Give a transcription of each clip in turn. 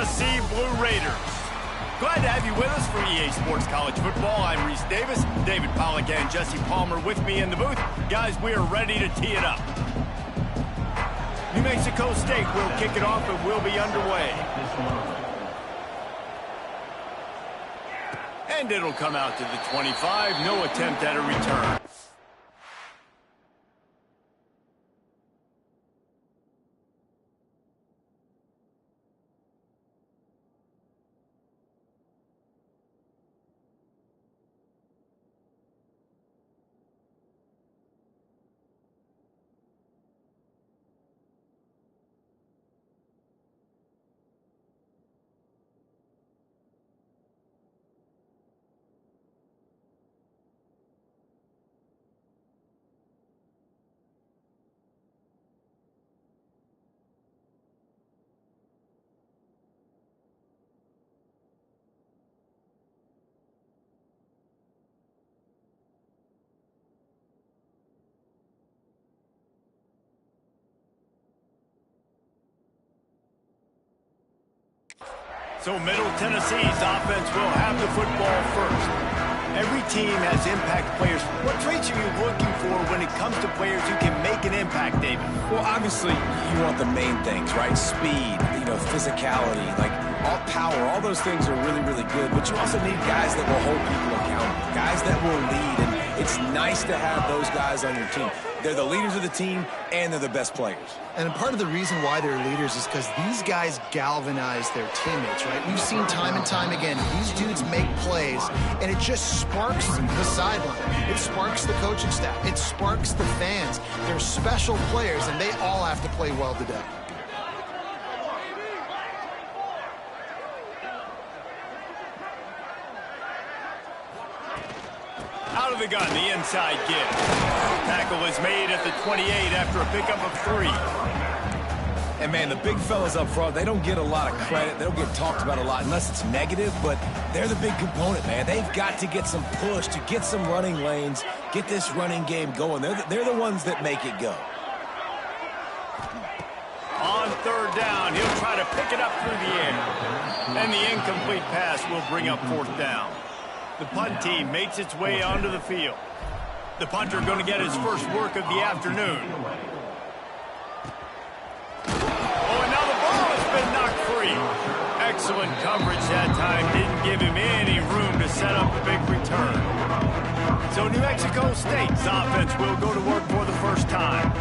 Tennessee Blue Raiders. Glad to have you with us for EA Sports College Football. I'm Reese Davis, David Pollack and Jesse Palmer with me in the booth. Guys, we are ready to tee it up. New Mexico State will kick it off and we'll be underway. And it'll come out to the 25. No attempt at a return. So Middle Tennessee's offense will have the football first. Every team has impact players. What traits are you looking for when it comes to players who can make an impact, David? Well, obviously, you want the main things, right? Speed, physicality, like all power. All those things are really, really good. But you also need guys that will hold people accountable, guys that will lead. And it's nice to have those guys on your team. They're the leaders of the team, and they're the best players. And part of the reason why they're leaders is because these guys galvanize their teammates, right? We've seen time and time again, these dudes make plays, and it just sparks the sideline. It sparks the coaching staff. It sparks the fans. They're special players, and they all have to play well today. Out of the gun, the inside give. Tackle is made at the 28 after a pickup of 3. And, man, the big fellas up front, they don't get a lot of credit. They don't get talked about a lot unless it's negative, but they're the big component, man. They've got to get some push, to get some running lanes, get this running game going. They're the ones that make it go. On third down, he'll try to pick it up through the air. And the incomplete pass will bring up fourth down. The punt team makes its way onto the field. The punter going to get his first work of the afternoon. Oh, and now the ball has been knocked free. Excellent coverage that time. Didn't give him any room to set up a big return. So New Mexico State's offense will go to work for the first time.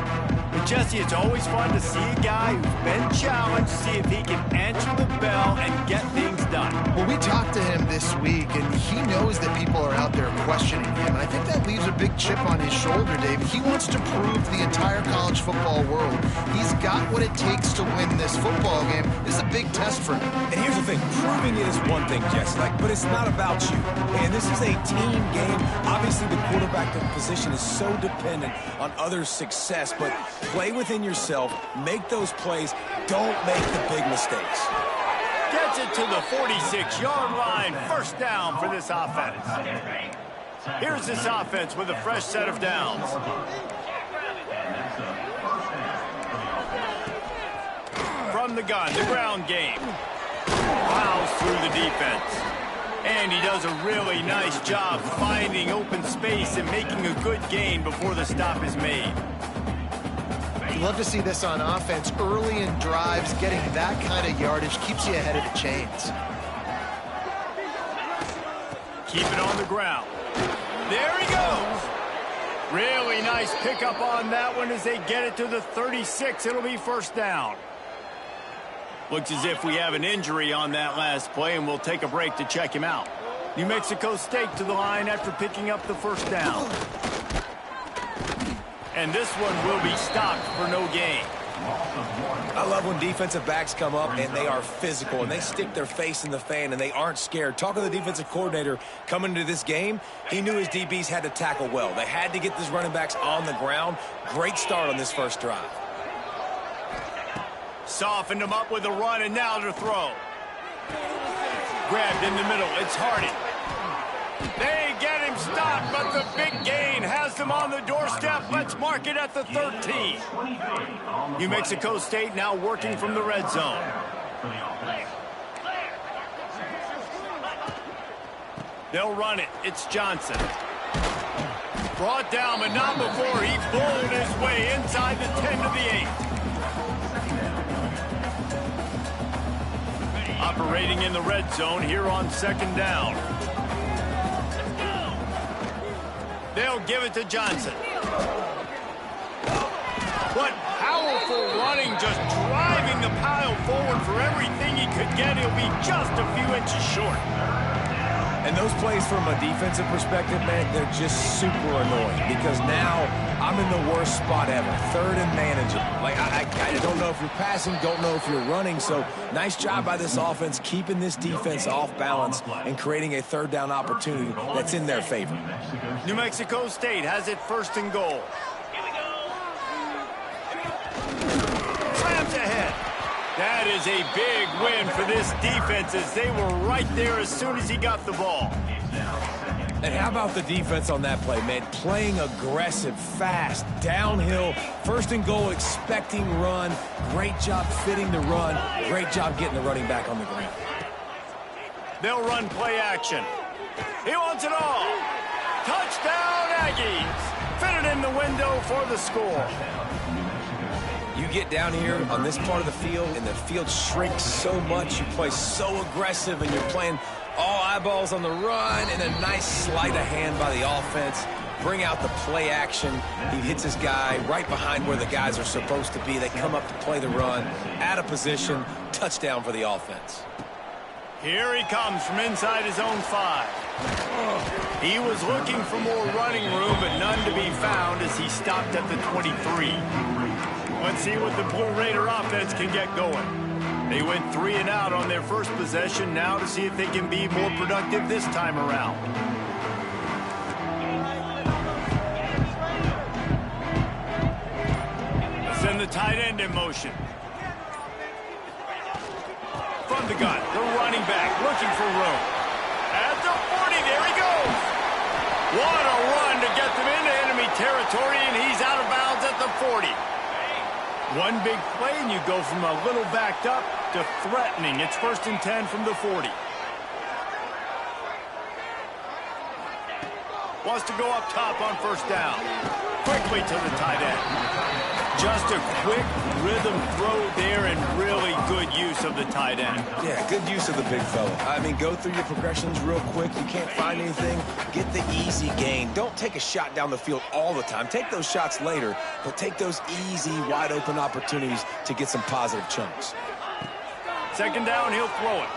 But Jesse, it's always fun to see a guy who's been challenged, see if he can answer the bell and get things done. Well, we talked to him this week, and he knows that people are out there questioning him. And I think that leaves a big chip on his shoulder, David. He wants to prove to the entire college football world he's got what it takes to win this football game. This is a big test for him. And here's the thing, proving it is one thing, Jesse, but it's not about you. And this is a team game. Obviously, the quarterback position is so dependent on others' success, but play within yourself, make those plays, don't make the big mistakes. Gets it to the 46-yard line. First down for this offense. Here's this offense with a fresh set of downs. From the gun, the ground game. Plows through the defense. And he does a really nice job finding open space and making a good gain before the stop is made. You love to see this on offense. Early in drives, getting that kind of yardage keeps you ahead of the chains. Keep it on the ground. There he goes. Really nice pickup on that one as they get it to the 36. It'll be first down. Looks as if we have an injury on that last play, and we'll take a break to check him out. New Mexico State to the line after picking up the first down. And this one will be stopped for no gain. I love when defensive backs come up and they are physical and they stick their face in the fan and they aren't scared. Talking to the defensive coordinator coming into this game, he knew his DBs had to tackle well. They had to get these running backs on the ground. Great start on this first drive. Softened him up with a run and now to throw. Grabbed in the middle. It's Hardy. They get him stopped, but the big gain has them on the doorstep. Let's mark it at the 13. New Mexico State now working from the red zone. They'll run it. It's Johnson. Brought down, but not before he bowled his way inside the 10 to the 8. Operating in the red zone here on 2nd down. They'll give it to Johnson. What powerful running, just driving the pile forward for everything he could get. He'll be just a few inches short. And those plays from a defensive perspective, man, they're just super annoying because now I'm in the worst spot ever, 3rd and manageable. Like, I don't know if you're passing, don't know if you're running, so nice job by this offense keeping this defense off balance and creating a 3rd down opportunity that's in their favor. New Mexico State has it 1st and goal. Slams ahead. That is a big win for this defense as they were right there as soon as he got the ball. And how about the defense on that play, man? Playing aggressive, fast, downhill, 1st and goal, expecting run. Great job fitting the run. Great job getting the running back on the ground. They'll run play action. He wants it all. Touchdown, Aggies. Fitted in the window for the score. You get down here on this part of the field, and the field shrinks so much. You play so aggressive, and you're playing all eyeballs on the run, and a nice sleight of hand by the offense. Bring out the play action. He hits his guy right behind where the guys are supposed to be. They come up to play the run, out of position, touchdown for the offense. Here he comes from inside his own 5. He was looking for more running room, but none to be found as he stopped at the 23. Let's see what the Blue Raider offense can get going. They went 3 and out on their first possession. Now to see if they can be more productive this time around. Send the tight end in motion. From the gun, the running back looking for room. At the 40, there he goes. What a run to get them into enemy territory, and he's out of bounds at the 40. One big play, and you go from a little backed up to threatening. It's 1st and 10 from the 40. Wants to go up top on 1st down. Quickly to the tight end. Just a quick rhythm throw there and really good use of the tight end. Yeah, good use of the big fella. I mean, go through your progressions real quick. You can't find anything. Get the easy gain. Don't take a shot down the field all the time. Take those shots later, but take those easy, wide-open opportunities to get some positive chunks. 2nd down, he'll throw it.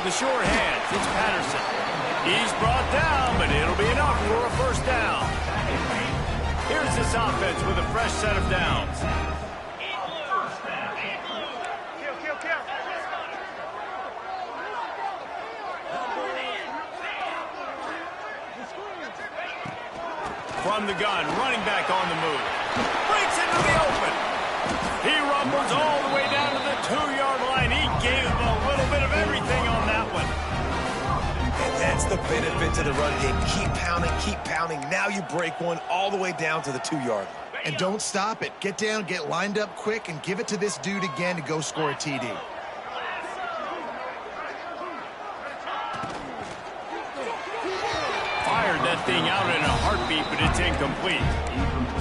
The short hands, it's Patterson. He's brought down, but it'll be enough for a 1st down. Here's this offense with a fresh set of downs. From the gun, running back on the move. Breaks into the open. He rumbles all the way down to the 2-yard line. He gave him a little bit of everything on that one. And that's the benefit to the run game. Keep pounding, keep pounding. Now you break one all the way down to the 2-yard line. And don't stop it. Get down, get lined up quick, and give it to this dude again to go score a TD. Fired that thing out in a heartbeat, but it's incomplete.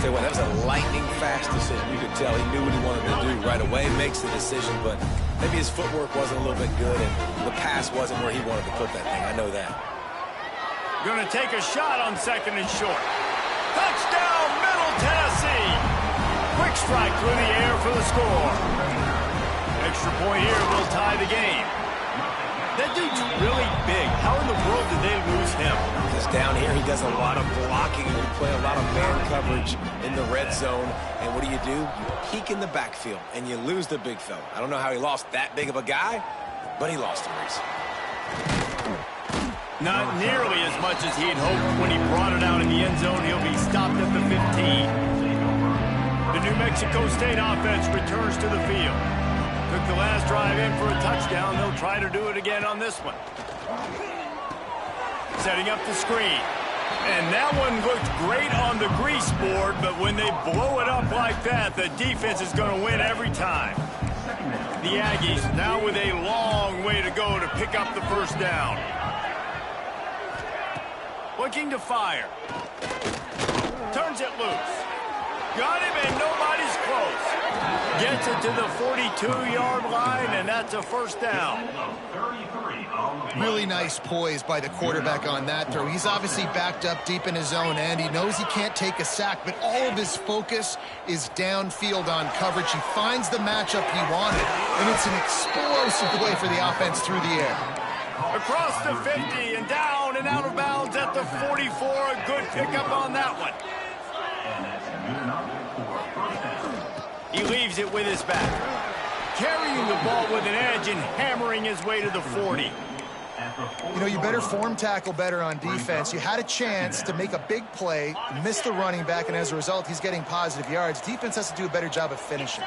Say what, that was a lightning fast decision. You could tell he knew what he wanted to do right away. Makes the decision, but maybe his footwork wasn't a little bit good, and the pass wasn't where he wanted to put that thing. I know that. Going to take a shot on 2nd and short. Touchdown, Middle Tennessee. Quick strike through the air for the score. Extra point here will tie the game. That dude's really big. How in the world did they lose him? Because down here he does a lot of blocking. You play a lot of man coverage in the red zone. And what do? You peek in the backfield, and you lose the big fella. I don't know how he lost that big of a guy, but he lost him recently. Not nearly as much as he'd hoped when he brought it out in the end zone. He'll be stopped at the 15. The New Mexico State offense returns to the field. Took the last drive in for a touchdown. They'll try to do it again on this one. Setting up the screen. And that one looked great on the grease board, but when they blow it up like that, the defense is going to win every time. The Aggies now with a long way to go to pick up the 1st down. Looking to fire. Turns it loose. Got him, and nobody's close. Gets it to the 42-yard line, and that's a first down. Really nice poise by the quarterback on that throw. He's obviously backed up deep in his own end. He knows he can't take a sack, but all of his focus is downfield on coverage. He finds the matchup he wanted, and it's an explosive play for the offense through the air. Across the 50 and down and out of bounds at the 44. A good pickup on that one. He leaves it with his back. Carrying the ball with an edge and hammering his way to the 40. You know, you better form tackle better on defense. You had a chance to make a big play, missed the running back, and as a result, he's getting positive yards. Defense has to do a better job of finishing.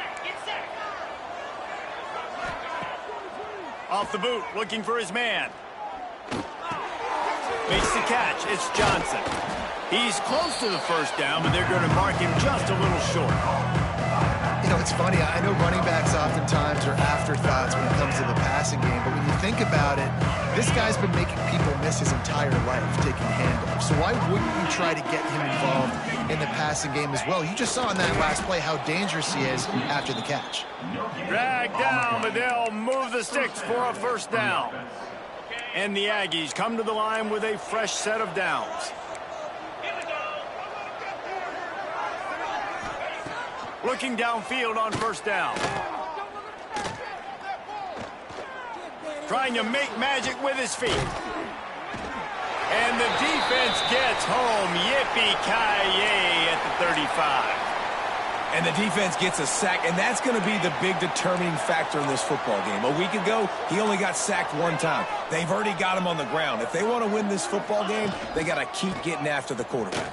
Off the boot, looking for his man. Makes the catch. It's Johnson. He's close to the first down, but they're going to mark him just a little short. You know, it's funny. I know running backs oftentimes are afterthoughts when it comes to the passing game, but when you think about it, this guy's been making people miss his entire life taking handoffs. So why wouldn't you try to get him involved in the passing game as well? You just saw in that last play how dangerous he is after the catch. Dragged down, but they'll move the sticks for a first down. And the Aggies come to the line with a fresh set of downs. Looking downfield on first down. Trying to make magic with his feet. And the defense gets home. Yippee-ki-yay at the 35. And the defense gets a sack, and that's going to be the big determining factor in this football game. A week ago, he only got sacked one time. They've already got him on the ground. If they want to win this football game, they got to keep getting after the quarterback.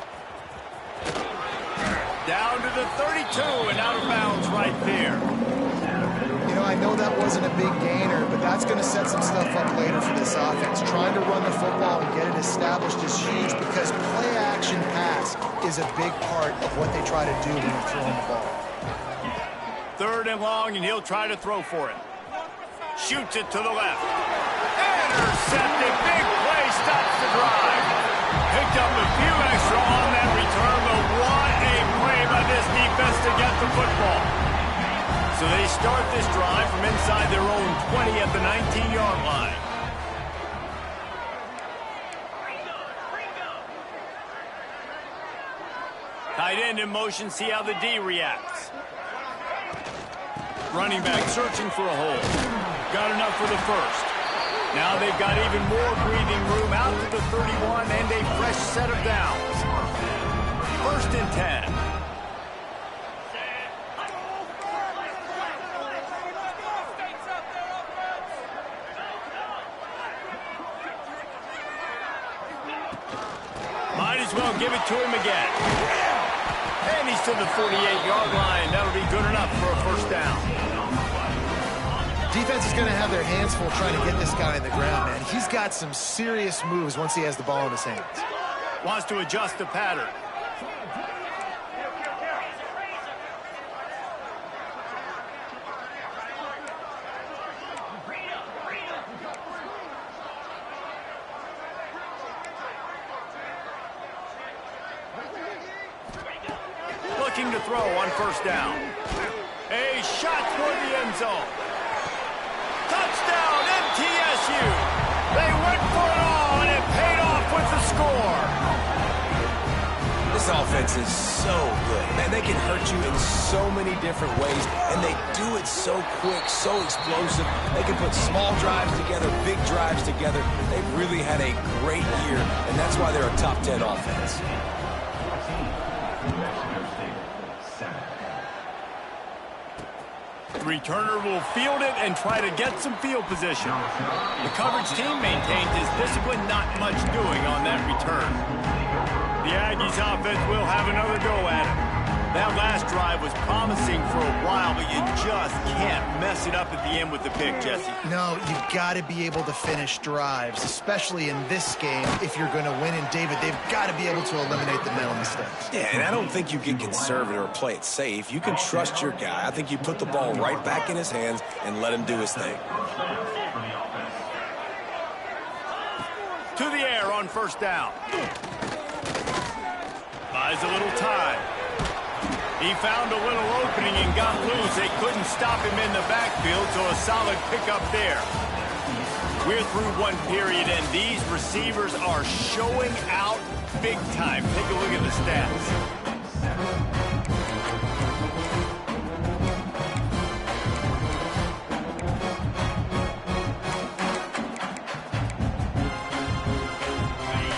Down to the 32 and out of bounds right there. You know, I know that wasn't a big gainer, but that's going to set some stuff up later for this offense. Trying to run the football and get it established is huge because play-action pass is a big part of what they try to do when they're throwing the ball. Third and long, and he'll try to throw for it. Shoots it to the left. Intercepted. Big play stops the drive. Picked up a few extra on that return, but what a play by this defense to get the football. So they start this drive from inside their own 20 at the 19-yard line. Tight end in motion, see how the D reacts. Running back searching for a hole. Got enough for the first. Now they've got even more breathing room out to the 31 and a fresh set of downs. First and 10. Might as well give it to him again. And he's to the 48-yard line. That'll be good enough for a first down. Defense is going to have their hands full trying to get this guy in the ground, man. He's got some serious moves once he has the ball in his hands. Wants to adjust the pattern. Looking to throw on first down. A shot toward the end zone. Touchdown, MTSU. They went for it all, and it paid off with the score. This offense is so good. Man, they can hurt you in so many different ways, and they do it so quick, so explosive. They can put small drives together, big drives together. They've really had a great year, and that's why they're a top 10 offense. The returner will field it and try to get some field position. The coverage team maintains his discipline, not much doing on that return. The Aggies offense will have another go at it. That last drive was promising for a while, but you just can't mess it up at the end with the pick, Jesse. No, you've got to be able to finish drives, especially in this game if you're going to win. And, David, they've got to be able to eliminate the mental mistakes. Yeah, and I don't think you get conservative or play it safe. You can trust your guy. I think you put the ball right back in his hands and let him do his thing. To the air on first down. Buys a little time. He found a little opening and got loose. They couldn't stop him in the backfield, so a solid pickup there. We're through one period, and these receivers are showing out big time. Take a look at the stats.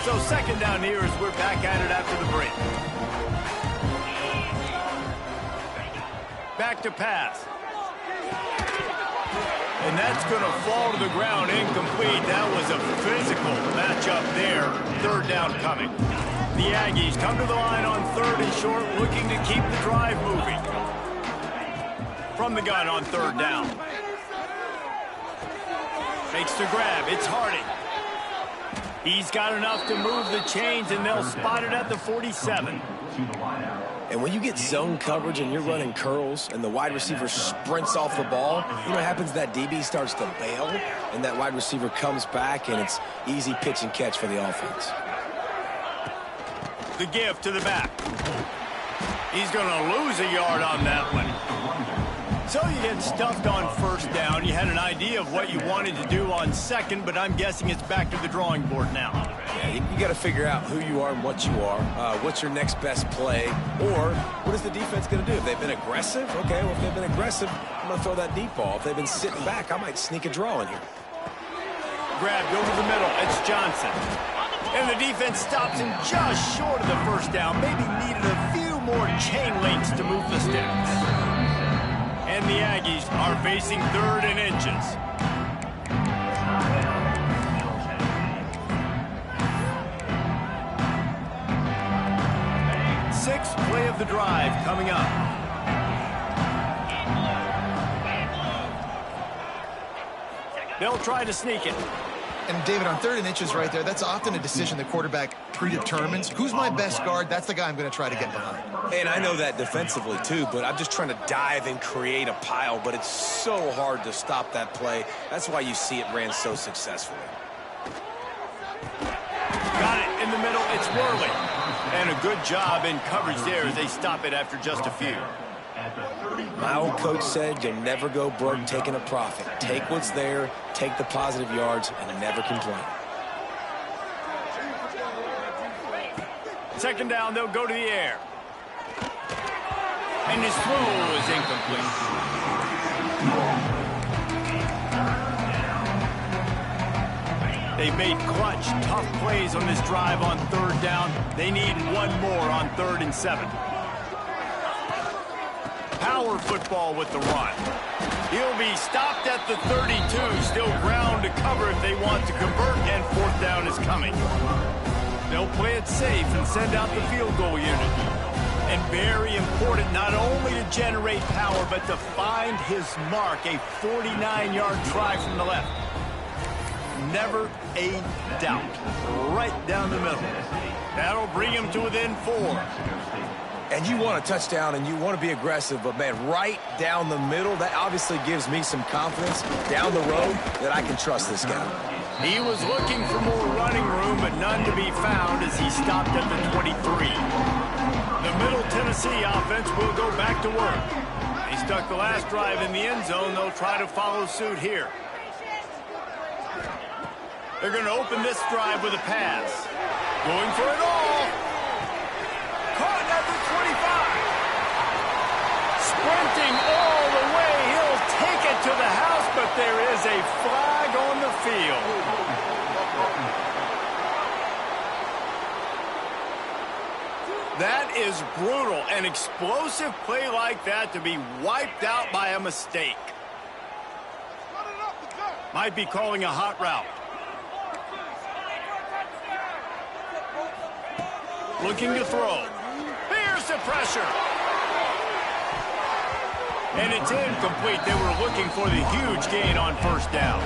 So second down here as we're back at it after the break. Back to pass. And that's going to fall to the ground incomplete. That was a physical matchup there. Third down coming. The Aggies come to the line on third and short, looking to keep the drive moving. From the gun on third down. Makes the grab. It's Harding. He's got enough to move the chains, and they'll spot it at the 47. And when you get zone coverage and you're running curls and the wide receiver sprints off the ball, you know what happens? That DB starts to bail, and that wide receiver comes back, and it's easy pitch and catch for the offense. The give to the back. He's going to lose a yard on that one. So you get stuffed on first down. You had an idea of what you wanted to do on second, but I'm guessing it's back to the drawing board now. Yeah, you got to figure out who you are and what you are. What's your next best play? Or what is the defense going to do? If they've been aggressive, okay, well, if they've been aggressive, I'm going to throw that deep ball. If they've been sitting back, I might sneak a draw in here. Grabbed over the middle. It's Johnson. And the defense stops him just short of the first down. Maybe needed a few more chain links to move the sticks. And the Aggies are facing third and inches. Sixth play of the drive coming up. They'll try to sneak it. And, David, on third and inches right there, that's often a decision the quarterback predetermines. Who's my best guard? That's the guy I'm going to try to get behind. And I know that defensively, too, but I'm just trying to dive and create a pile, but it's so hard to stop that play. That's why you see it ran so successfully. Got it in the middle. It's Worley. And a good job in coverage there as they stop it after just a few. My old coach said you'll never go broke taking a profit. Take what's there, take the positive yards, and never complain. Second down, they'll go to the air. And his throw is incomplete. They made clutch, tough plays on this drive on third down. They need one more on 3rd and 7. Power football with the run. He'll be stopped at the 32. Still ground to cover if they want to convert, and 4th down is coming. They'll play it safe and send out the field goal unit. And very important, not only to generate power, but to find his mark. A 49-yard try from the left. Never a doubt. Right down the middle. That'll bring him to within 4. And you want a touchdown and you want to be aggressive, but, man, right down the middle, that obviously gives me some confidence down the road that I can trust this guy. He was looking for more running room, but none to be found as he stopped at the 23. The Middle Tennessee offense will go back to work. They stuck the last drive in the end zone. They'll try to follow suit here. They're going to open this drive with a pass. Going for it all. Caught at the 25. Sprinting all the way. He'll take it to the house, but there is a flag on the field. That is brutal. An explosive play like that to be wiped out by a mistake. Might be calling a hot route. Looking to throw. Here's the pressure. And it's incomplete. They were looking for the huge gain on first down.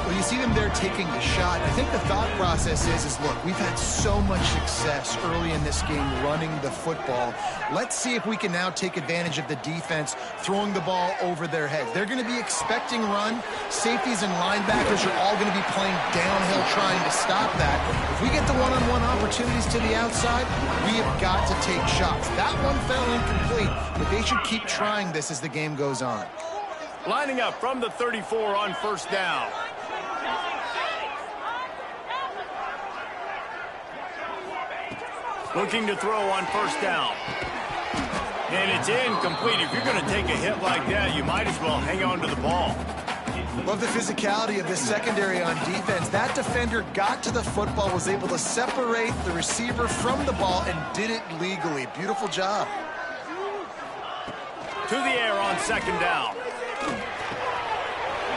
Well, you see them there taking the shot. I think the thought process is look, we've had so much success early in this game running the football. Let's see if we can now take advantage of the defense throwing the ball over their heads. They're going to be expecting run. Safeties and linebackers are all going to be playing downhill trying to stop that. If we get the one-on-one opportunities to the outside, we have got to take shots. That one fell incomplete, but they should keep trying this as the game goes on. Lining up from the 34 on first down. Looking to throw on first down. And it's incomplete. If you're going to take a hit like that, you might as well hang on to the ball. Love the physicality of this secondary on defense. That defender got to the football, was able to separate the receiver from the ball, and did it legally. Beautiful job. To the air on second down.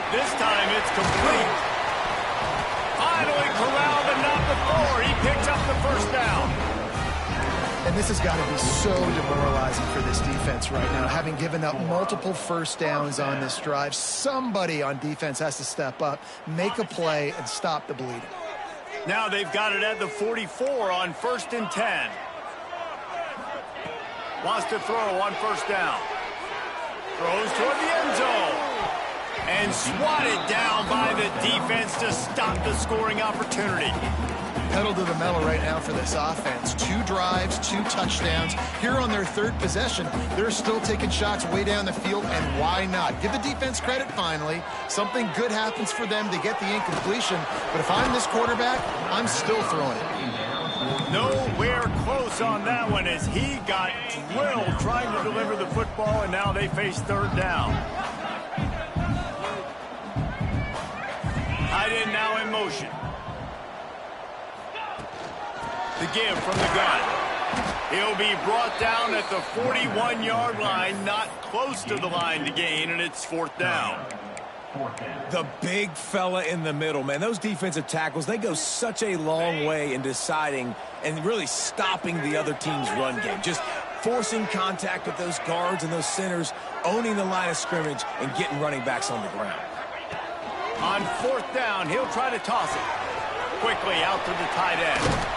This time it's complete. Finally corralled and not before. He picks up the first down. And this has got to be so demoralizing for this defense right now. Having given up multiple first downs on this drive, somebody on defense has to step up, make a play, and stop the bleeding. Now they've got it at the 44 on 1st and 10. Wants to throw on first down. Throws toward the end zone. And swatted down by the defense to stop the scoring opportunity. Pedal to the metal right now for this offense. 2 drives, 2 touchdowns. Here on their 3rd possession, they're still taking shots way down the field, and why not? Give the defense credit finally. Something good happens for them to get the incompletion, but if I'm this quarterback, I'm still throwing it. Nowhere close on that one as he got drilled trying to deliver the football, and now they face 3rd down. Tight end now in motion. The give from the gun. He'll be brought down at the 41-yard line, not close to the line to gain, and it's 4th down. The big fella in the middle, man. Those defensive tackles, they go such a long way in deciding and really stopping the other team's run game. Just forcing contact with those guards and those centers, owning the line of scrimmage, and getting running backs on the ground. On 4th down, he'll try to toss it. Quickly out to the tight end.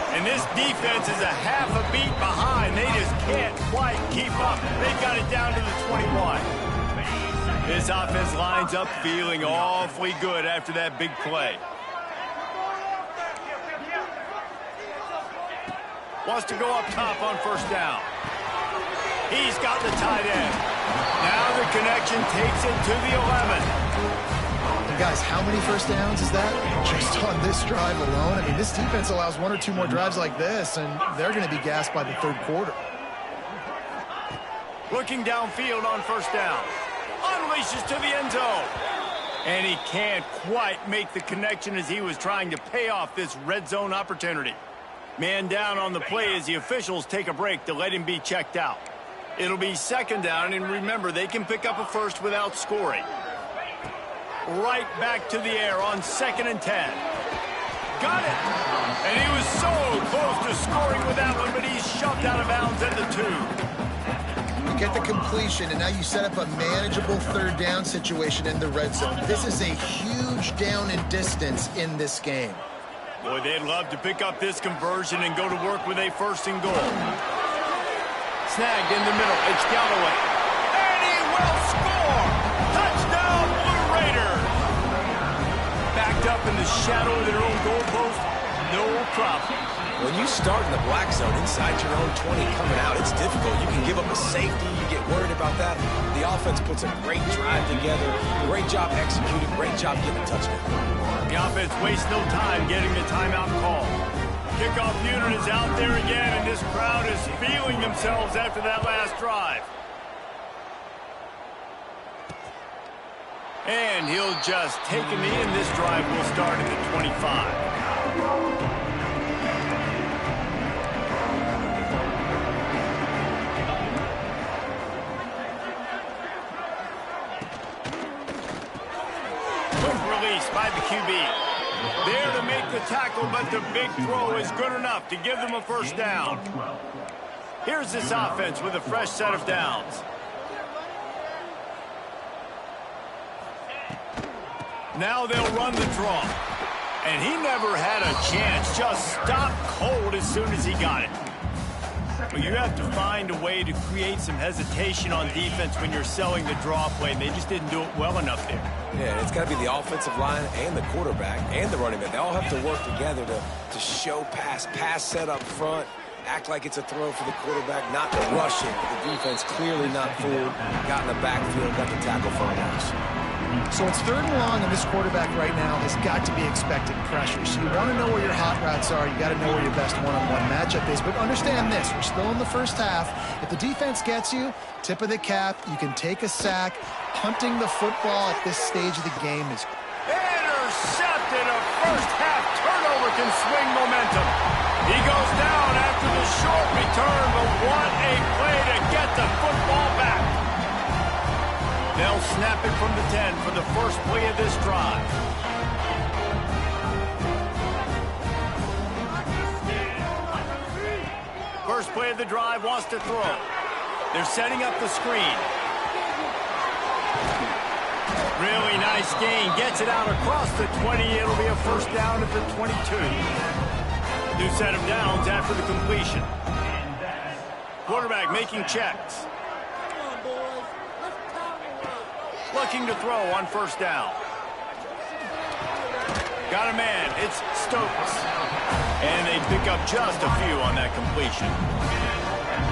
And this defense is a half a beat behind. They just can't quite keep up. They've got it down to the 21. This offense lines up feeling awfully good after that big play. Wants to go up top on first down. He's got the tight end. Now the connection takes it to the 11. Guys, how many first downs is that just on this drive alone? I mean, this defense allows 1 or 2 more drives like this, and they're going to be gassed by the 3rd quarter. Looking downfield on first down. Unleashes to the end zone. And he can't quite make the connection as he was trying to pay off this red zone opportunity. Man down on the play as the officials take a break to let him be checked out. It'll be 2nd down, and remember, they can pick up a first without scoring. Right back to the air on 2nd and 10. Got it. And he was so close to scoring with that one, but he's shoved out of bounds at the 2. You get the completion, and now you set up a manageable 3rd down situation in the red zone. This is a huge down in distance in this game. Boy, they'd love to pick up this conversion and go to work with a 1st and goal. Snagged in the middle. It's Galloway. And he will score! Touchdown, Blue Raiders! Backed up in the shadow of their own goalpost, no problem. When you start in the black zone inside your own 20 coming out, it's difficult. You can give up a safety. You get worried about that. The offense puts a great drive together. Great job executing. Great job getting a touchdown. The offense wastes no time getting the timeout call. Kickoff unit is out there again, and this crowd is feeling themselves after that last drive. And he'll just take a knee, and this drive will start at the 25. By the QB. There to make the tackle, but the big throw is good enough to give them a 1st down. Here's this offense with a fresh set of downs. Now they'll run the draw. And he never had a chance. Just stopped cold as soon as he got it. But you have to find a way to create some hesitation on defense when you're selling the draw play, and they just didn't do it well enough there. Yeah, it's got to be the offensive line and the quarterback and the running back. They all have to work together to show pass set up front, act like it's a throw for the quarterback, not to rush it. The defense clearly not fooled, got in the backfield, got the tackle for a loss. So it's 3rd and long, and this quarterback right now has got to be expecting pressure. So you want to know where your hot routes are. You got to know where your best one-on-one matchup is. But understand this, we're still in the first half. If the defense gets you, tip of the cap, you can take a sack. Punting the football at this stage of the game is intercepted. A first-half turnover can swing momentum. He goes down after the short return, but what a play to get the football back. They'll snap it from the 10 for the first play of this drive. First play of the drive, wants to throw. They're setting up the screen. Really nice gain. Gets it out across the 20. It'll be a first down at the 22. New set of downs after the completion. Quarterback making checks. Looking to throw on first down. Got a man. It's Stokes. And they pick up just a few on that completion.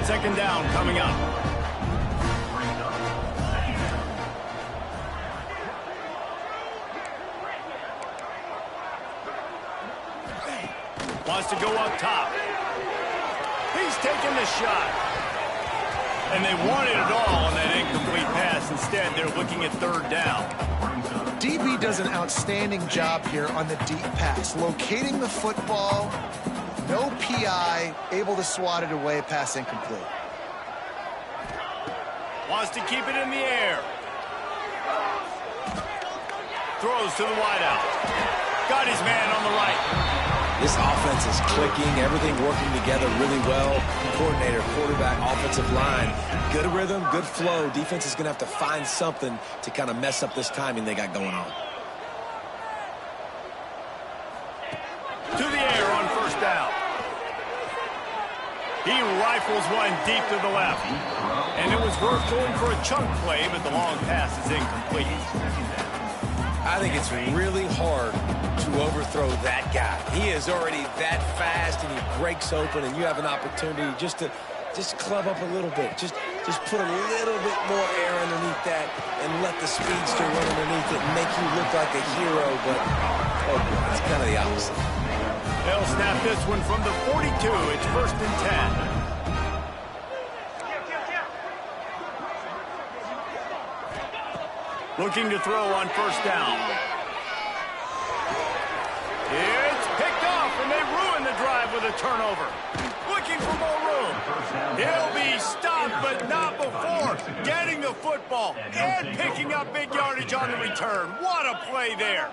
2nd down coming up. Wants to go up top. He's taking the shot. And they wanted it all on that incomplete pass. Instead, they're looking at 3rd down. DB does an outstanding job here on the deep pass. Locating the football, no PI, able to swat it away, pass incomplete. Wants to keep it in the air. Throws to the wideout. Got his man on the right. This offense is clicking, everything working together really well. Coordinator, quarterback, offensive line, good rhythm, good flow. Defense is going to have to find something to kind of mess up this timing they got going on. To the air on first down. He rifles one deep to the left. And it was worth going for a chunk play, but the long pass is incomplete. I think it's really hard to overthrow that guy. He is already that fast, and he breaks open, and you have an opportunity just to club up a little bit. Just put a little bit more air underneath that and let the speedster run underneath it and make you look like a hero, but oh boy, it's kind of the opposite. They'll snap this one from the 42. It's 1st and 10. Looking to throw on first down. It's picked off, and they ruin the drive with a turnover. Looking for more room. He'll be stopped, but not before getting the football and picking up big yardage on the return. What a play there.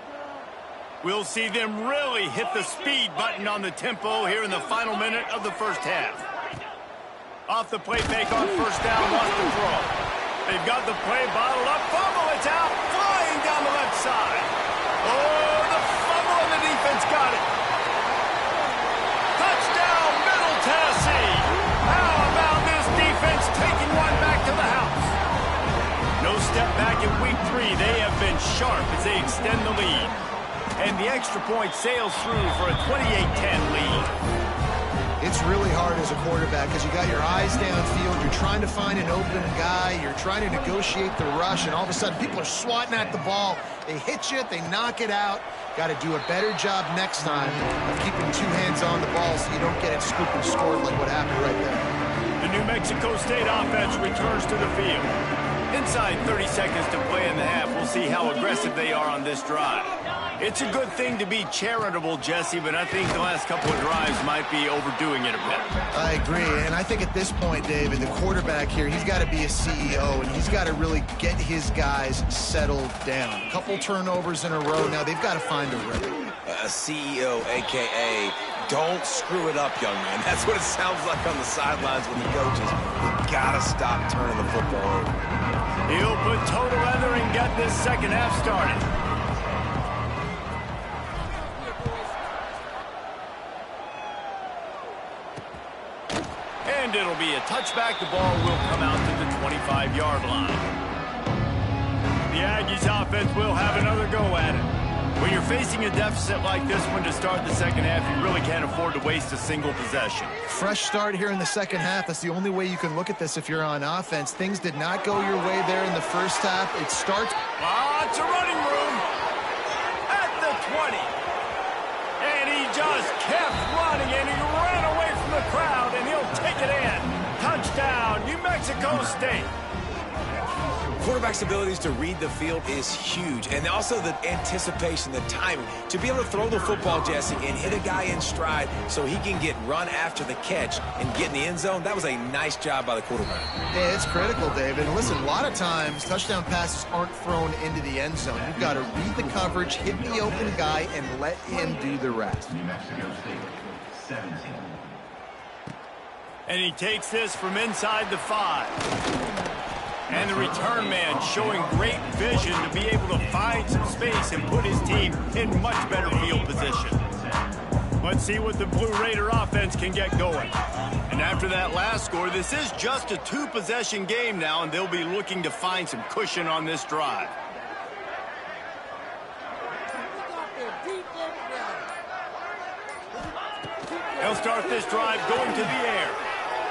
We'll see them really hit the speed button on the tempo here in the final minute of the first half. Off the play fake on first down, wants to throw. They've got the play bottled up. Fumble, it's out. Flying down the left side. Oh, the fumble, and the defense got it. Touchdown, Middle Tennessee. How about this defense taking one back to the house? No step back in week 3. They have been sharp as they extend the lead. And the extra point sails through for a 28-10 lead. It's really hard as a quarterback because you got your eyes downfield. You're trying to find an open guy. You're trying to negotiate the rush, and all of a sudden people are swatting at the ball. They hit you. They knock it out. Got to do a better job next time of keeping 2 hands on the ball so you don't get it scooped and scored like what happened right there. The New Mexico State offense returns to the field. Inside 30 seconds to play in the half, we'll see how aggressive they are on this drive. It's a good thing to be charitable, Jesse, but I think the last couple of drives might be overdoing it a bit. I agree, and I think at this point, David, the quarterback here, he's got to be a CEO, and he's got to really get his guys settled down. A couple turnovers in a row now. They've got to find a rhythm. A CEO, a.k.a. don't screw it up, young man. That's what it sounds like on the sidelines with the coaches. You got to stop turning the football over. He'll put total leather and get this second half started. and it'll be a touchback. The ball will come out to the 25-yard line. The Aggies offense will have another go at it. When you're facing a deficit like this one to start the second half, you really can't afford to waste a single possession. Fresh start here in the second half. That's the only way you can look at this if you're on offense. Things did not go your way there in the first half. It starts. Lots of running room at the 20. And he just kept running, and he ran away from the crowd, and he'll take it in. Touchdown, New Mexico State. Quarterback's abilities to read the field is huge, and also the anticipation, the timing. To be able to throw the football, Jesse, and hit a guy in stride so he can get run after the catch and get in the end zone, that was a nice job by the quarterback. Yeah, it's critical, David. And listen, a lot of times touchdown passes aren't thrown into the end zone. You've got to read the coverage, hit the open guy, and let him do the rest. New Mexico State, 17. And he takes this from inside the 5. And the return man showing great vision to be able to find some space and put his team in much better field position. Let's see what the Blue Raider offense can get going. And after that last score, this is just a 2-possession game now, and they'll be looking to find some cushion on this drive. They'll start this drive going to the air.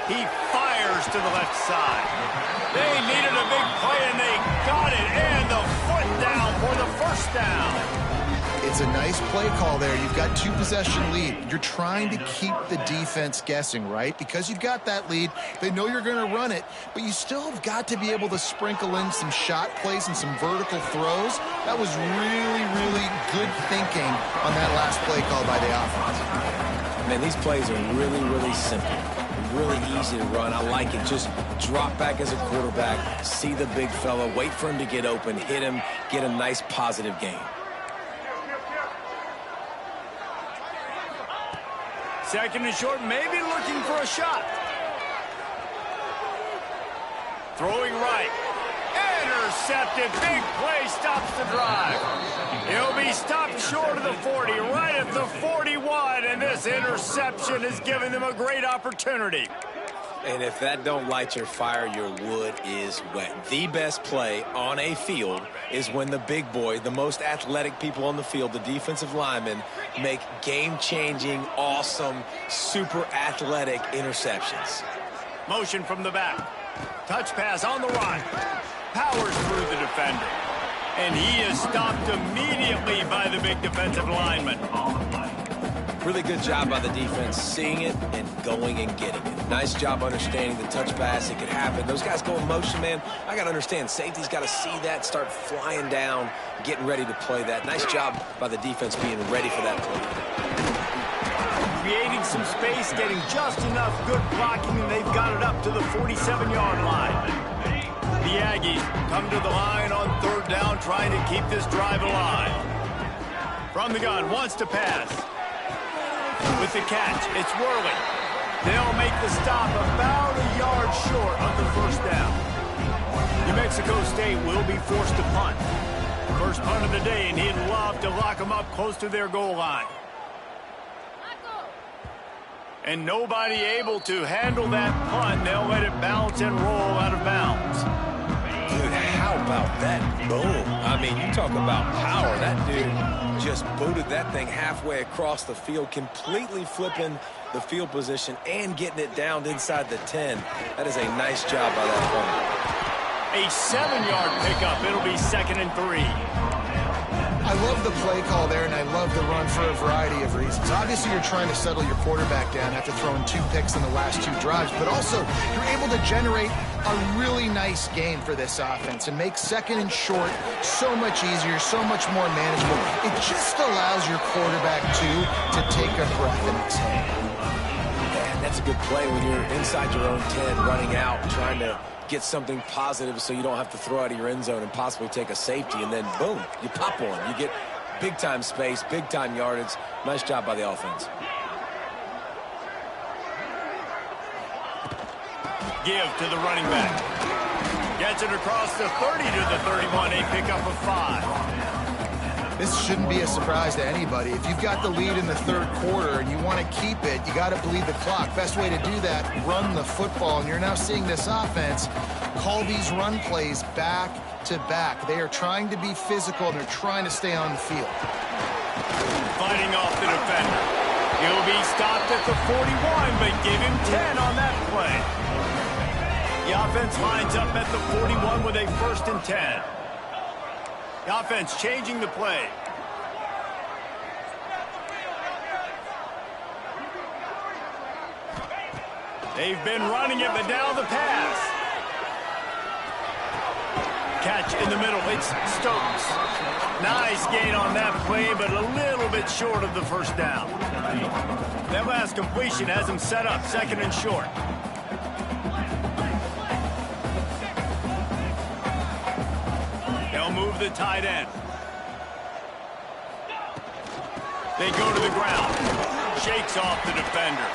He fires to the left side. They needed a big play, and they got it. And the foot down for the first down. It's a nice play call there. You've got 2-possession lead. You're trying to keep the defense guessing, right? Because you've got that lead. They know you're going to run it, but you still have got to be able to sprinkle in some shot plays and some vertical throws. That was really, really good thinking on that last play call by the offense. Man, these plays are really, really simple. Really easy to run. I like it. Just drop back as a quarterback, see the big fella, wait for him to get open, hit him, get a nice positive gain. Second and short, maybe looking for a shot. Throwing right. Intercepted. Big play stops the drive. He'll be stopped short of the 40, right at the 41, and this interception has given them a great opportunity. And if that don't light your fire, your wood is wet. The best play on a field is when the big boy, the most athletic people on the field, the defensive linemen, make game-changing, awesome, super athletic interceptions. Motion from the back. Touch pass on the run. Powers through the defender. And he is stopped immediately by the big defensive lineman. Really good job by the defense, seeing it and going and getting it. Nice job understanding the touch pass. It could happen. Those guys go in motion, man. I got to understand, safety's got to see that, start flying down, getting ready to play that. Nice job by the defense being ready for that play. Creating some space, getting just enough good blocking, and they've got it up to the 47-yard line. The Aggies come to the line on third down, trying to keep this drive alive. From the gun, wants to pass. With the catch, it's Worley. They'll make the stop about a yard short of the first down. New Mexico State will be forced to punt. First punt of the day, and he'd love to lock them up close to their goal line. And nobody able to handle that punt. They'll let it bounce and roll out of bounds. Dude, how about that boom? I mean, you talk about power. That dude just booted that thing halfway across the field, completely flipping the field position and getting it down inside the 10. That is a nice job by that punter. A 7-yard pickup. It'll be 2nd and 3. I love the play call there, and I love the run for a variety of reasons. Obviously, you're trying to settle your quarterback down after throwing 2 picks in the last 2 drives, but also you're able to generate a really nice game for this offense and make 2nd and short so much easier, so much more manageable. It just allows your quarterback, to take a breath and exhale. Man, that's a good play when you're inside your own 10, running out, trying to get something positive so you don't have to throw out of your end zone and possibly take a safety, and then boom, you pop one. You get big-time space, big-time yardage. Nice job by the offense. Give to the running back. Gets it across the 30 to the 31, a pickup of 5. This shouldn't be a surprise to anybody. If you've got the lead in the third quarter and you want to keep it, you got to bleed the clock. Best way to do that, run the football. And you're now seeing this offense call these run plays back to back. They are trying to be physical, and they're trying to stay on the field. Fighting off the defender. He'll be stopped at the 41, but give him 10 on that play. The offense lines up at the 41 with a 1st and 10. The offense changing the play. They've been running it, but now the pass. Catch in the middle. It's Stokes. Nice gain on that play, but a little bit short of the 1st down. That last completion has him set up 2nd and short. They'll move the tight end. They go to the ground. Shakes off the defender.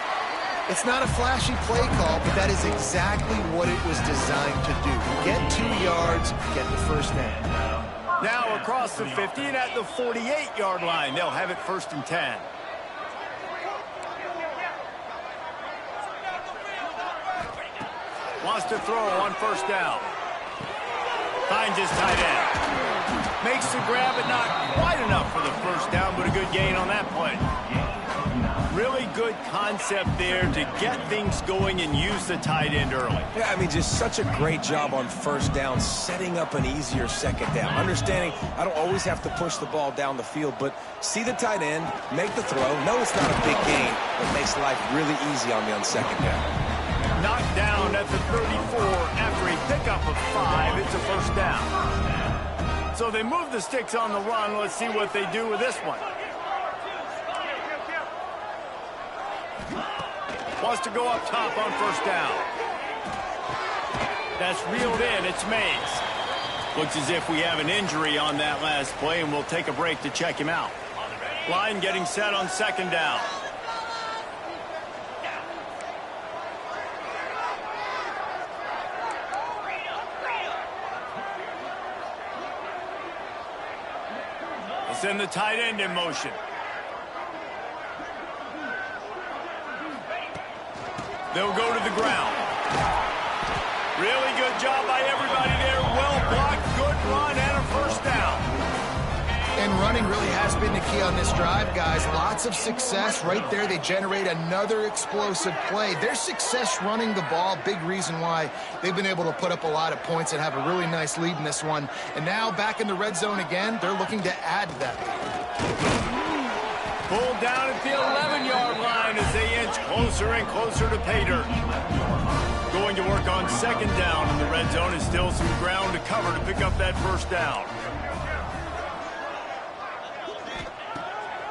It's not a flashy play call, but that is exactly what it was designed to do. Get 2 yards, get the 1st down. Now across the 50 and at the 48-yard line, they'll have it 1st and 10. Wants to throw on 1st down. Finds his tight end. Makes the grab, but not quite enough for the 1st down, but a good gain on that play. Really good concept there to get things going and use the tight end early. Yeah, I mean, just such a great job on 1st down, setting up an easier 2nd down. Understanding I don't always have to push the ball down the field, but see the tight end, make the throw. No, it's not a big gain, but makes life really easy on me on 2nd down. Knocked down at the 34 after a pickup of 5. It's a 1st down. So they move the sticks on the run. Let's see what they do with this one. Wants to go up top on 1st down. That's reeled in. It's Mays. Looks as if we have an injury on that last play, and we'll take a break to check him out. Line getting set on 2nd down. Send the tight end in motion. They'll go to the ground. Really good job by everybody there. Well blocked, good run, and a 1st down. And running really has been the key on this drive, guys. Lots of success right there. They generate another explosive play. Their success running the ball, big reason why they've been able to put up a lot of points and have a really nice lead in this one. And now back in the red zone again, they're looking to add that. Pulled down at the 11-yard line as they inch closer and closer to pay dirt. Going to work on 2nd down in the red zone is still some ground to cover to pick up that 1st down.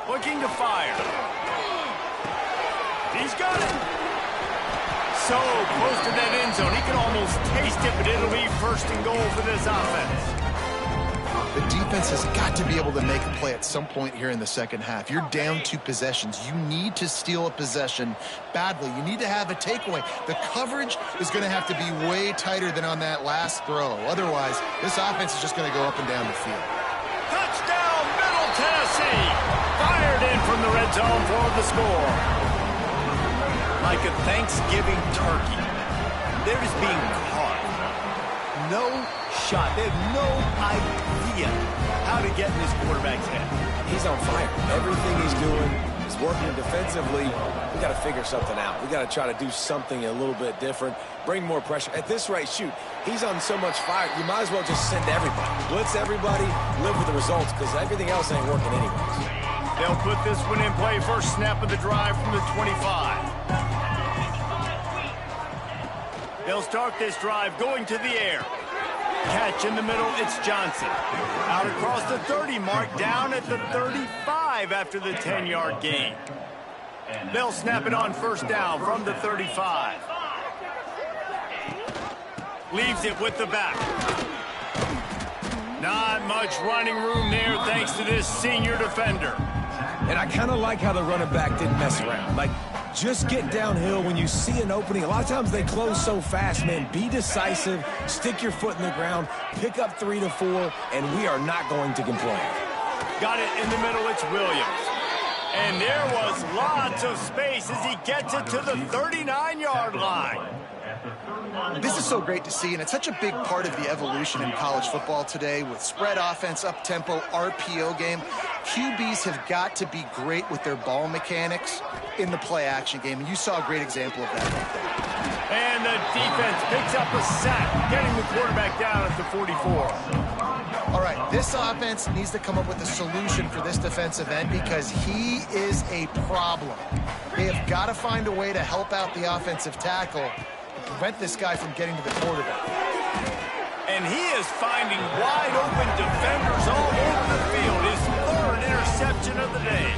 Looking to fire. He's got it. So close to that end zone. He can almost taste it, but it'll be 1st and goal for this offense. The defense has got to be able to make a play at some point here in the 2nd half. You're down 2 possessions. You need to steal a possession badly. You need to have a takeaway. The coverage is going to have to be way tighter than on that last throw. Otherwise, this offense is just going to go up and down the field. Touchdown, Middle Tennessee. Fired in from the red zone for the score. Like a Thanksgiving turkey. They're just being caught. No shot. They have no idea how to get in this quarterback's head. He's on fire. Everything he's doing is working defensively. We got to figure something out. We got to try to do something a little bit different. Bring more pressure. At this rate, shoot, he's on so much fire. You might as well just send everybody. Blitz everybody. Live with the results because everything else ain't working anyways. They'll put this one in play. 1st snap of the drive from the 25. They'll start this drive going to the air. Catch in the middle, it's Johnson. Out across the 30 mark, down at the 35 after the 10-yard gain. They'll snap it on 1st down from the 35. Leaves it with the back. Not much running room there thanks to this senior defender. And I kind of like how the running back didn't mess around. Like, just get downhill when you see an opening. A lot of times they close so fast, man. Be decisive, stick your foot in the ground, pick up 3 to 4, and we are not going to complain. Got it in the middle, it's Williams. And there was lots of space as he gets it to the 39-yard line. This is so great to see, and it's such a big part of the evolution in college football today with spread offense, up-tempo, RPO game. QBs have got to be great with their ball mechanics in the play-action game, and you saw a great example of that. And the defense picks up a sack, getting the quarterback down at the 44. All right, this offense needs to come up with a solution for this defensive end because he is a problem. They have got to find a way to help out the offensive tackle and prevent this guy from getting to the quarterback. And he is finding wide open defenders all over the field. His third interception of the day.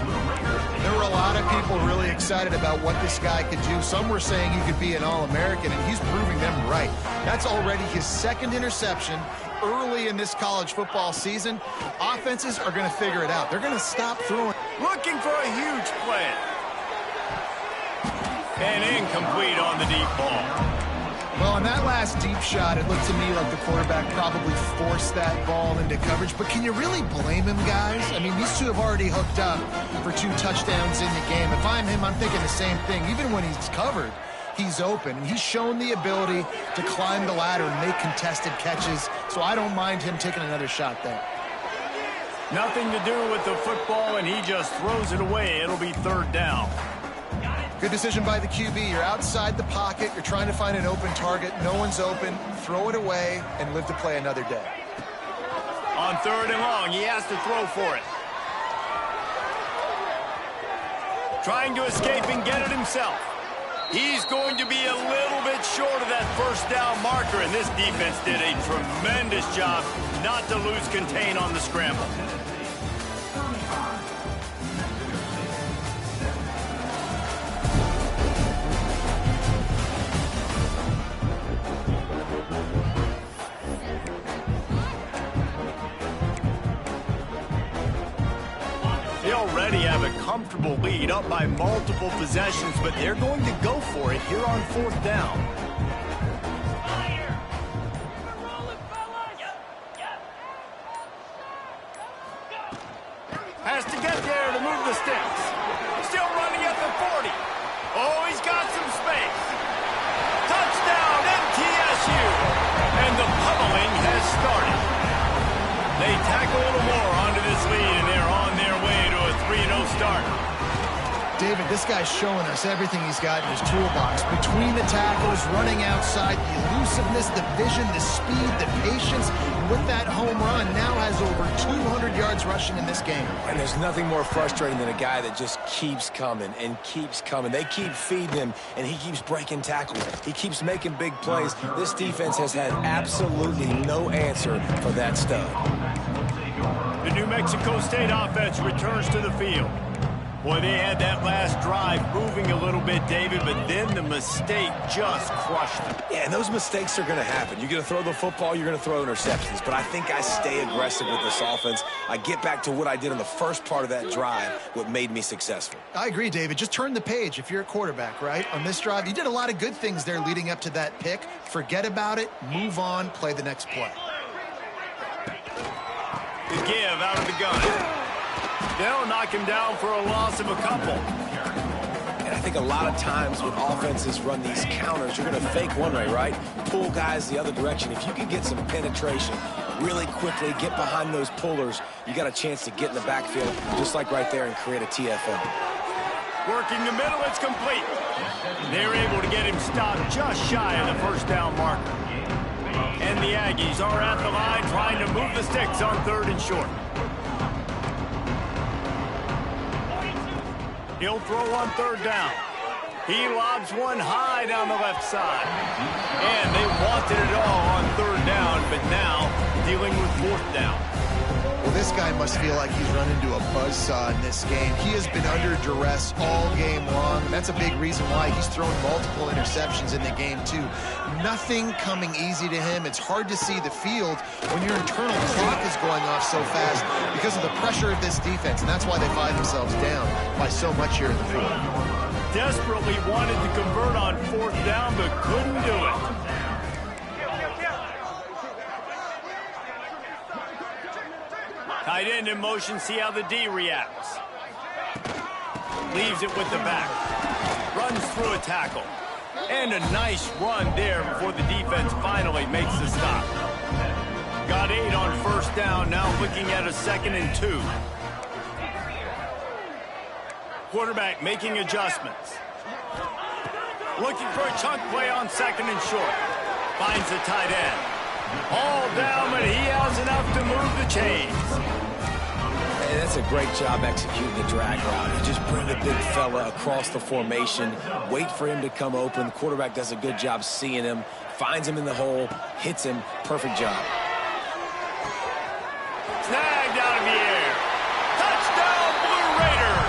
There were a lot of people really excited about what this guy could do. Some were saying he could be an All-American, and he's proving them right. That's already his second interception early in this college football season. Offenses are going to figure it out. They're going to stop throwing. Looking for a huge play. And incomplete on the deep ball. Well, on that last deep shot, it looked to me like the quarterback probably forced that ball into coverage. But can you really blame him, guys? I mean, these two have already hooked up for 2 touchdowns in the game. If I'm him, I'm thinking the same thing. Even when he's covered, he's open. And he's shown the ability to climb the ladder and make contested catches. So I don't mind him taking another shot there. Nothing to do with the football, and he just throws it away. It'll be third down. Good decision by the QB. You're outside the pocket. You're trying to find an open target. No one's open. Throw it away and live to play another day. On third and long, he has to throw for it. Trying to escape and get it himself. He's going to be a little bit short of that first down marker, and this defense did a tremendous job not to lose contain on the scramble. They already have a comfortable lead, up by multiple possessions, but they're going to go for it here on fourth down. Has to get there to move the sticks. Still running at the 40. Oh, he's got some space. Touchdown, MTSU. And the pummeling has started. They tack a little more onto this lead, and they're on their way to a 3-0 start. David, this guy's showing us everything he's got in his toolbox. Between the tackles, running outside, the elusiveness, the vision, the speed, the patience. And with that home run, now has over 200 yards rushing in this game. And there's nothing more frustrating than a guy that just keeps coming and keeps coming. They keep feeding him, and he keeps breaking tackles. He keeps making big plays. This defense has had absolutely no answer for that stud. The New Mexico State offense returns to the field. Boy, they had that last drive moving a little bit, David, but then the mistake just crushed them. Yeah, and those mistakes are going to happen. You're going to throw the football, you're going to throw interceptions. But I think I stay aggressive with this offense. I get back to what I did in the first part of that drive, what made me successful. I agree, David. Just turn the page if you're a quarterback, right? On this drive, you did a lot of good things there leading up to that pick. Forget about it, move on, play the next play. The give out of the gun. They'll knock him down for a loss of a couple. And I think a lot of times when offenses run these counters, you're going to fake one way, right? Pull guys the other direction. If you can get some penetration really quickly, get behind those pullers, you got a chance to get in the backfield, just like right there, and create a TFL. Working the middle, it's complete. They're able to get him stopped just shy of the first down marker. And the Aggies are at the line trying to move the sticks on third and short. He'll throw on third down. He lobs one high down the left side. And they wanted it all on third down, but now dealing with fourth down. Well, this guy must feel like he's run into a buzzsaw in this game. He has been under duress all game long, and that's a big reason why he's thrown multiple interceptions in the game, too. Nothing coming easy to him. It's hard to see the field when your internal clock is going off so fast because of the pressure of this defense, and that's why they find themselves down by so much here in the fourth. Desperately wanted to convert on fourth down, but couldn't do it. Tight end in motion, see how the D reacts. Leaves it with the back. Runs through a tackle. And a nice run there before the defense finally makes the stop. Got 8 on first down, now looking at a 2nd and 2. Quarterback making adjustments. Looking for a chunk play on 2nd and short. Finds the tight end. All down, but he has enough to move the chains. Hey, that's a great job executing the drag route. You just bring the big fella across the formation, wait for him to come open. The quarterback does a good job seeing him, finds him in the hole, hits him. Perfect job. Snagged out of the air. Touchdown, Blue Raiders.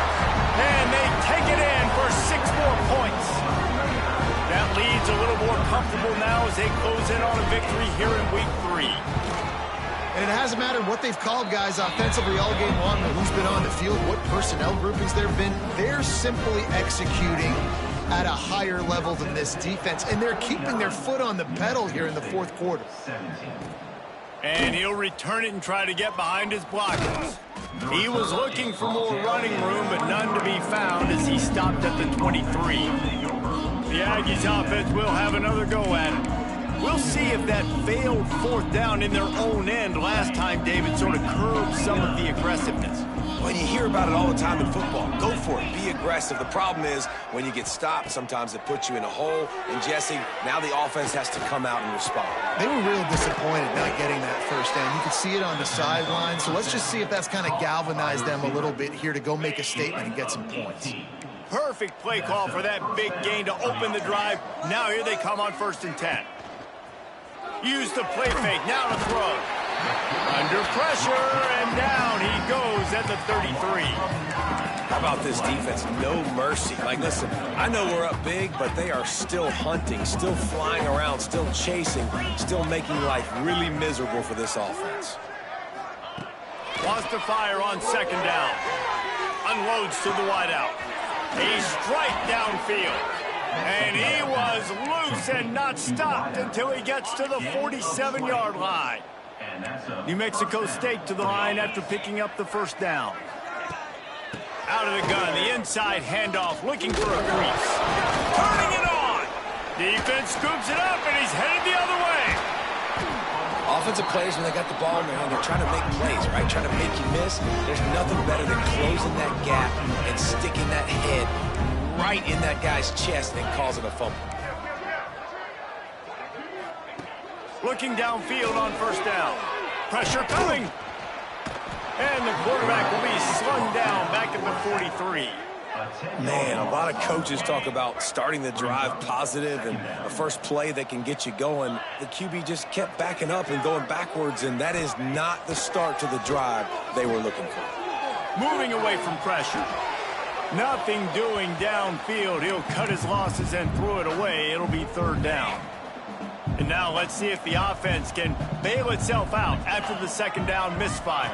And they take it in for 6 more points. That lead's a little more comfortable now as they close in on a victory here in week 3. And it hasn't mattered what they've called guys offensively all game long, or who's been on the field, what personnel groupings there have been. They're simply executing at a higher level than this defense, and they're keeping their foot on the pedal here in the 4th quarter. And he'll return it and try to get behind his blockers. He was looking for more running room, but none to be found as he stopped at the 23. The Aggies offense will have another go at it. We'll see if that failed 4th down in their own end last time, David, sort of curbed some of the aggressiveness. Well, you hear about it all the time in football. Go for it. Be aggressive. The problem is when you get stopped, sometimes it puts you in a hole. And, Jesse, now the offense has to come out and respond. They were real disappointed not getting that first down. You could see it on the sideline. So let's just see if that's kind of galvanized them a little bit here to go make a statement and get some points. Perfect play call for that big gain to open the drive. Now here they come on 1st and 10. Use the play fake, now to throw. Under pressure, and down he goes at the 33. How about this defense? No mercy. Like, listen, I know we're up big, but they are still hunting, still flying around, still chasing, still making life really miserable for this offense. Wants to fire on 2nd down. Unloads to the wideout. A strike downfield. And he was loose and not stopped until he gets to the 47-yard line. New Mexico State to the line after picking up the 1st down. Out of the gun, the inside handoff, looking for a crease. Turning it on. Defense scoops it up, and he's headed the other way. Offensive players, when they got the ball in their hand, they're trying to make plays, right? Trying to make you miss. There's nothing better than closing that gap and sticking that head right in that guy's chest and causing a fumble. Looking downfield on 1st down. Pressure coming. And the quarterback will be slung down back at the 43. Man, a lot of coaches talk about starting the drive positive and a first play that can get you going. The QB just kept backing up and going backwards, and that is not the start to the drive they were looking for. Moving away from pressure. Nothing doing downfield. He'll cut his losses and throw it away. It'll be 3rd down. And now let's see if the offense can bail itself out after the 2nd down misfire.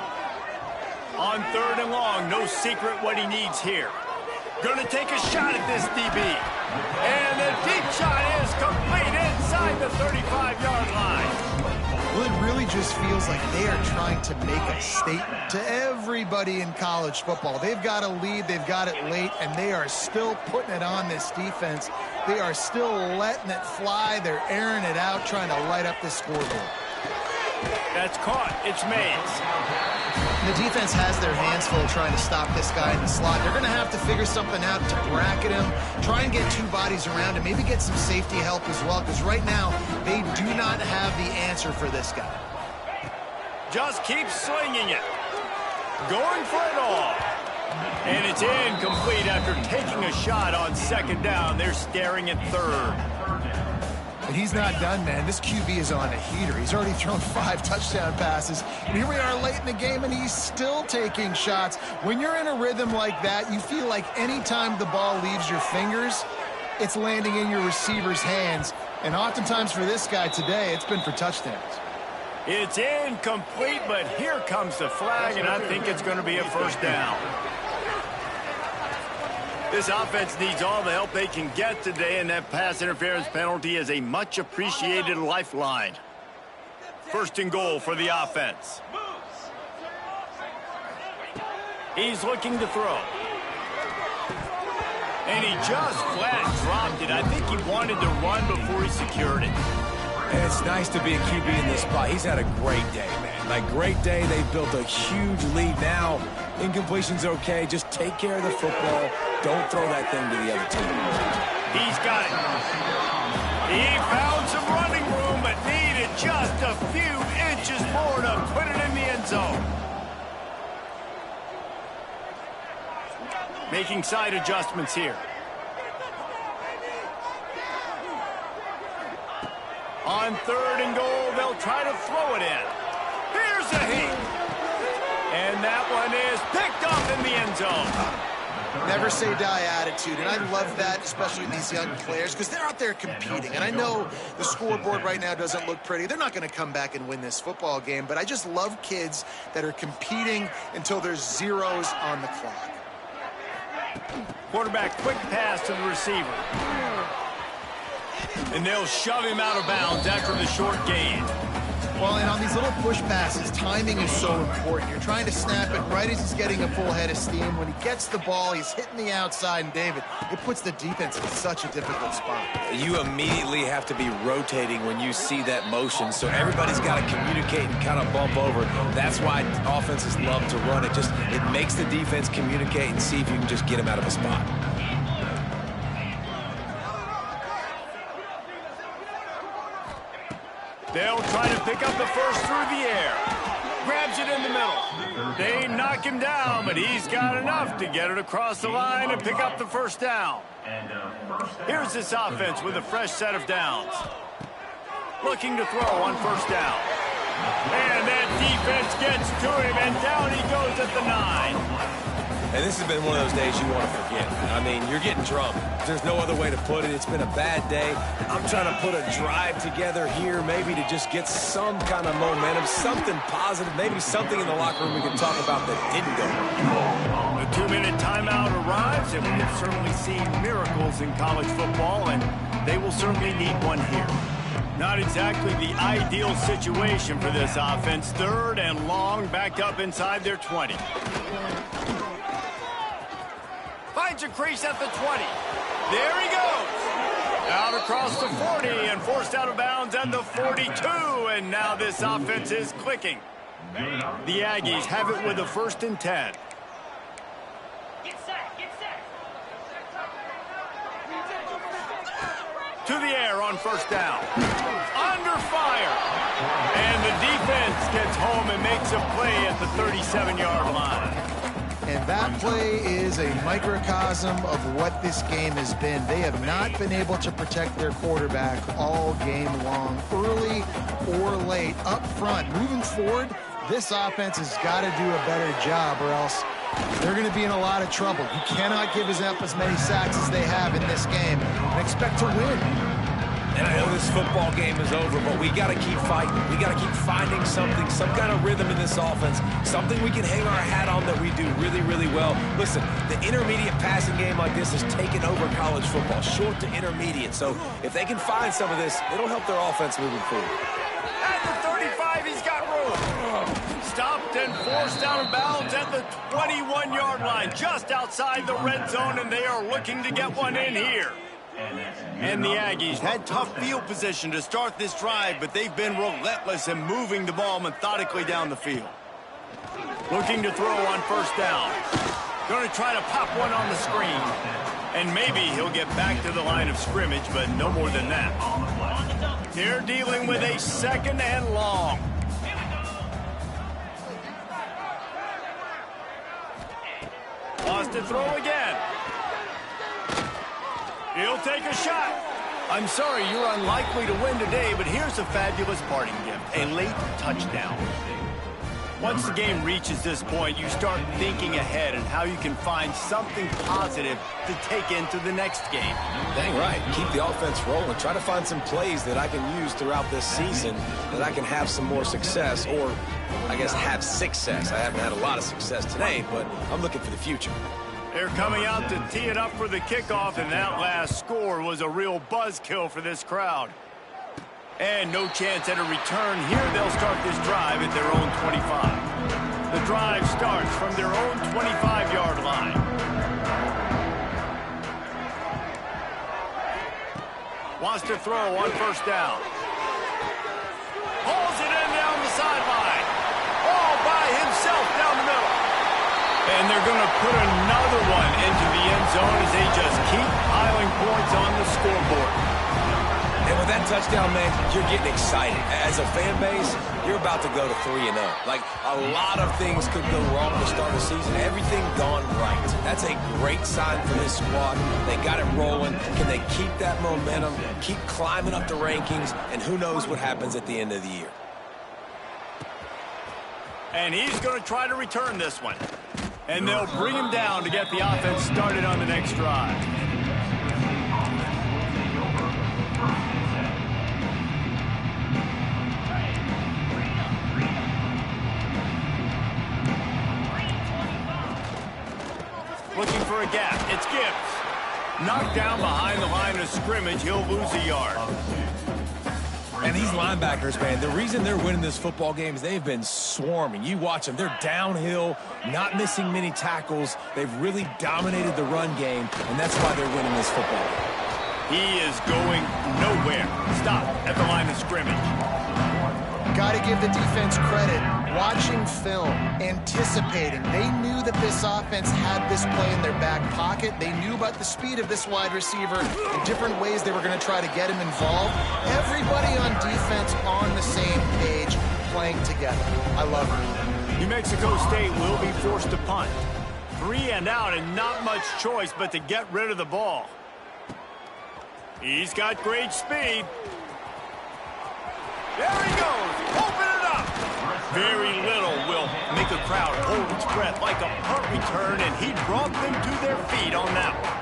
On 3rd and long, no secret what he needs here. Going to take a shot at this DB. And the deep shot is complete inside the 35-yard line. Well, it really just feels like they are trying to make a statement to everybody in college football. They've got a lead, they've got it late, and they are still putting it on this defense. They are still letting it fly. They're airing it out, trying to light up the scoreboard. That's caught. It's Mays. The defense has their hands full trying to stop this guy in the slot. They're going to have to figure something out to bracket him, try and get 2 bodies around him, maybe get some safety help as well, because right now they do not have the answer for this guy. Just keep slinging it. Going for it all. And it's incomplete after taking a shot on 2nd down. They're staring at 3rd. And he's not done, man. This QB is on a heater. He's already thrown 5 touchdown passes. And here we are late in the game, and he's still taking shots. When you're in a rhythm like that, you feel like any time the ball leaves your fingers, it's landing in your receiver's hands. And oftentimes for this guy today, it's been for touchdowns. It's incomplete, but here comes the flag, and I think it's going to be a 1st down. This offense needs all the help they can get today, and that pass interference penalty is a much-appreciated lifeline. 1st and goal for the offense. He's looking to throw. And he just flat dropped it. I think he wanted to run before he secured it. And it's nice to be a QB in this spot. He's had a great day, man. Like, great day. They've built a huge lead now. Incompletion's okay. Just take care of the football. Don't throw that thing to the other team. He's got it. He found some running room, but needed just a few inches more to put it in the end zone. Making side adjustments here. On 3rd and goal, they'll try to throw it in. Here's a heat. And that one is picked up in the end zone. Never say die attitude, and I love that, especially with these young players, because they're out there competing. And I know the scoreboard right now doesn't look pretty. They're not going to come back and win this football game, but I just love kids that are competing until there's zeros on the clock. Quarterback, quick pass to the receiver. And they'll shove him out of bounds after the short gain. Well, and on these little push passes, timing is so important. You're trying to snap it right as he's getting a full head of steam. When he gets the ball, he's hitting the outside, and David, it puts the defense in such a difficult spot. You immediately have to be rotating when you see that motion, so everybody's got to communicate and kind of bump over. That's why offenses love to run it. It makes the defense communicate and see if you can just get him out of a spot. They'll try to pick up the first through the air. Grabs it in the middle. They knock him down, but he's got enough to get it across the line and pick up the first down. Here's this offense with a fresh set of downs. Looking to throw on first down. And that defense gets to him, and down he goes at the 9. And this has been one of those days you want to forget. I mean, you're getting drunk. There's no other way to put it. It's been a bad day. I'm trying to put a drive together here, maybe to just get some kind of momentum, something positive, maybe something in the locker room we can talk about that didn't go well. The 2-minute timeout arrives, and we have certainly seen miracles in college football, and they will certainly need one here. Not exactly the ideal situation for this offense. 3rd and long, backed up inside their 20. Finds a crease at the 20. There he goes. Out across the 40 and forced out of bounds at the 42. And now this offense is clicking. The Aggies have it with a 1st and 10. To the air on first down. Under fire. And the defense gets home and makes a play at the 37-yard line. And that play is a microcosm of what this game has been. They have not been able to protect their quarterback all game long, early or late, up front. Moving forward, this offense has got to do a better job, or else they're going to be in a lot of trouble. You cannot give up as many sacks as they have in this game and expect to win. And I know this football game is over, but we got to keep fighting. We got to keep finding something, some kind of rhythm in this offense, something we can hang our hat on that we do really, really well. Listen, the intermediate passing game like this has taken over college football, short to intermediate. So if they can find some of this, it'll help their offense moving forward. At the 35, he's got room. Stopped and forced out of bounds at the 21-yard line, just outside the red zone, and they are looking to get one in here. And the Aggies had tough field position to start this drive, but they've been relentless in moving the ball methodically down the field. Looking to throw on first down. Going to try to pop one on the screen. And maybe he'll get back to the line of scrimmage, but no more than that. They're dealing with a 2nd and long. Wants to throw again. He'll take a shot. I'm sorry, you're unlikely to win today, but here's a fabulous parting gift, a late touchdown. Once the game reaches this point, you start thinking ahead and how you can find something positive to take into the next game. Dang right. Keep the offense rolling. Try to find some plays that I can use throughout this season that I can have some more success, or I guess have success. I haven't had a lot of success today, but I'm looking for the future. They're coming out to tee it up for the kickoff, and that last score was a real buzzkill for this crowd. And no chance at a return here. They'll start this drive at their own 25. The The drive starts from their own 25-yard line. Wants to throw on first down. Hauls it in down the sideline. All by himself down the middle. And they're going to put another one into the end zone as they just keep piling points on the scoreboard. And with that touchdown, man, you're getting excited. As a fan base, you're about to go to 3-0. Like, a lot of things could go wrong to start the season. Everything gone right. That's a great sign for this squad. They got it rolling. Can they keep that momentum, keep climbing up the rankings, and who knows what happens at the end of the year. And he's going to try to return this one. And they'll bring him down to get the offense started on the next drive. Looking for a gap. It's Gibbs. Knocked down behind the line of scrimmage. He'll lose a yard. And these linebackers, man, the reason they're winning this football game is they've been swarming. You watch them. They're downhill, not missing many tackles. They've really dominated the run game, and that's why they're winning this football game. He is going nowhere. Stop at the line of scrimmage. Got to give the defense credit. Watching film, anticipating. They knew that this offense had this play in their back pocket. They knew about the speed of this wide receiver and different ways they were going to try to get him involved. Everybody on defense on the same page, playing together. I love it. New Mexico State will be forced to punt. 3 and out and not much choice but to get rid of the ball. He's got great speed. There he goes. Open it up. Very little will make a crowd hold its breath like a punt return, and he brought them to their feet on that one.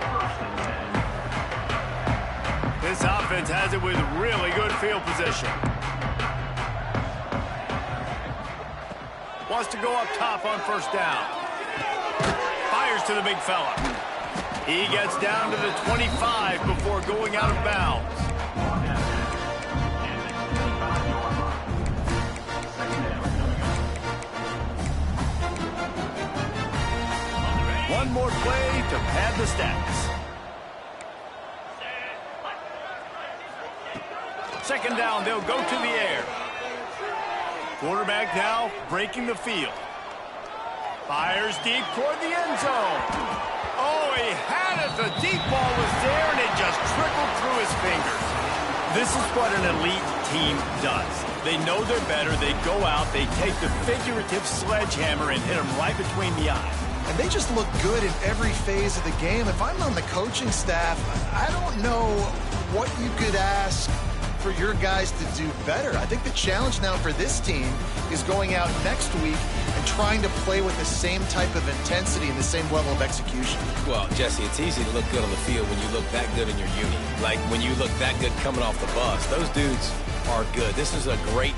This offense has it with really good field position. Wants to go up top on first down. Fires to the big fella. He gets down to the 25 before going out of bounds. One more play to pad the stats. Second down, they'll go to the air. Quarterback now breaking the field. Fires deep toward the end zone. Oh, he had it. The deep ball was there, and it just trickled through his fingers. This is what an elite team does. They know they're better. They go out. They take the figurative sledgehammer and hit them right between the eyes. And they just look good in every phase of the game. If I'm on the coaching staff, I don't know what you could ask for your guys to do better. I think the challenge now for this team is going out next week and trying to play with the same type of intensity and the same level of execution. Well, Jesse, it's easy to look good on the field when you look that good in your uni. Like when you look that good coming off the bus. Those dudes are good. This is a great